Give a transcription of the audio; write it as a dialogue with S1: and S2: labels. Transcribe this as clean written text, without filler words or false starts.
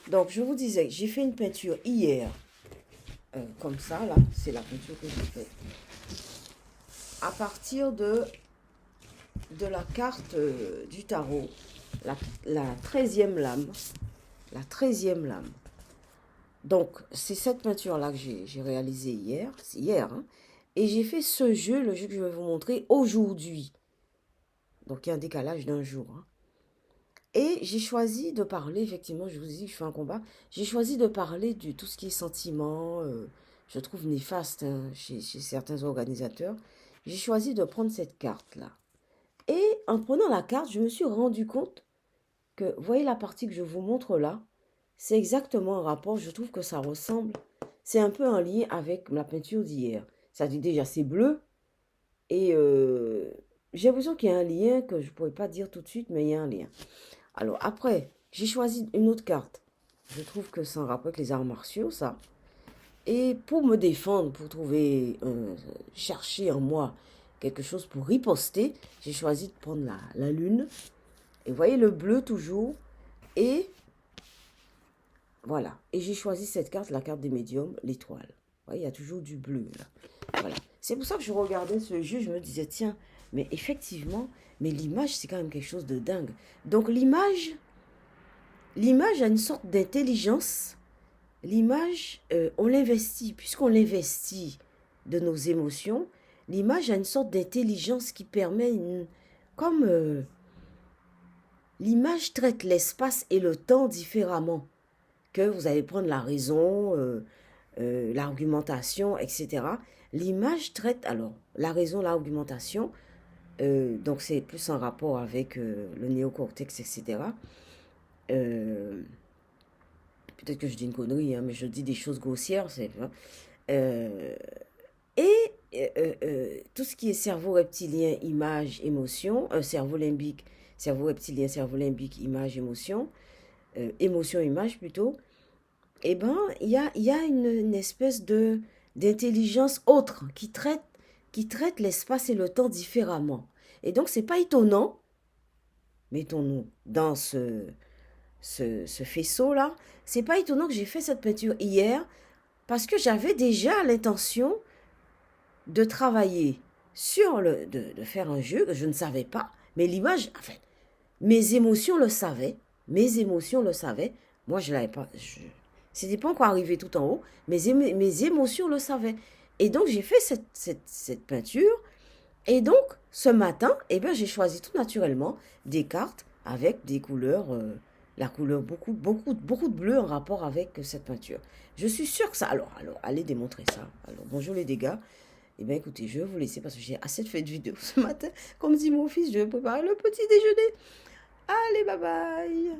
S1: Donc, je vous disais, j'ai fait une peinture hier. Comme ça, là, c'est la peinture que j'ai faite. À partir de la carte du tarot, la 13e lame. La 13e lame. Donc, c'est cette peinture-là que j'ai réalisée hier. C'est hier, hein. Et j'ai fait ce jeu, le jeu que je vais vous montrer aujourd'hui. Donc, il y a un décalage d'un jour, hein. Et j'ai choisi de parler, effectivement, je vous dis que je fais un combat. J'ai choisi de parler de tout ce qui est sentiment, je trouve néfaste, hein, chez certains organisateurs. J'ai choisi de prendre cette carte-là. Et en prenant la carte, je me suis rendu compte que, vous voyez la partie que je vous montre là, c'est exactement un rapport, je trouve que ça ressemble. C'est un peu en lien avec la peinture d'hier. Ça dit déjà, c'est bleu. Et j'ai l'impression qu'il y a un lien que je ne pourrais pas dire tout de suite, mais il y a un lien. Alors après, j'ai choisi une autre carte. Je trouve que c'est en rapport avec les arts martiaux, ça. Et pour me défendre, pour trouver, chercher en moi quelque chose pour riposter, j'ai choisi de prendre la lune. Et vous voyez le bleu toujours. Et voilà. Et j'ai choisi cette carte, la carte des médiums, l'étoile. Vous voyez, il y a toujours du bleu là. Voilà. C'est pour ça que je regardais ce jeu, je me disais, tiens, mais effectivement, mais l'image, c'est quand même quelque chose de dingue. Donc l'image a une sorte d'intelligence. L'image, on l'investit, puisqu'on l'investit de nos émotions, l'image a une sorte d'intelligence qui permet, comme l'image traite l'espace et le temps différemment, que vous allez prendre la raison, l'argumentation, etc. L'image traite, alors, la raison, l'argumentation, donc c'est plus en rapport avec le néocortex, etc. Peut-être que je dis une connerie, hein, mais je dis des choses grossières. Euh, et tout ce qui est cerveau reptilien, image, émotion, cerveau limbique, cerveau reptilien, cerveau limbique, image, émotion, émotion, image plutôt, eh ben, il y a une espèce d'intelligence autre qui traite l'espace et le temps différemment. Et donc, c'est pas étonnant, mettons-nous dans ce faisceau-là, c'est pas étonnant que j'ai fait cette peinture hier parce que j'avais déjà l'intention de travailler sur de faire un jeu que je ne savais pas, mais l'image, en fait, mes émotions le savaient, moi je l'avais pas, c'était pas encore arrivé tout en haut, mes émotions le savaient. Et donc j'ai fait cette peinture, et donc ce matin, eh bien, j'ai choisi tout naturellement des cartes avec des couleurs, la couleur beaucoup de bleu en rapport avec cette peinture. Je suis sûre que ça, alors allez démontrer ça. Alors bonjour les dégâts. Eh bien, écoutez, je vais vous laisser parce que j'ai assez de fait de vidéo ce matin. Comme dit mon fils, je vais préparer le petit déjeuner. Allez, bye bye.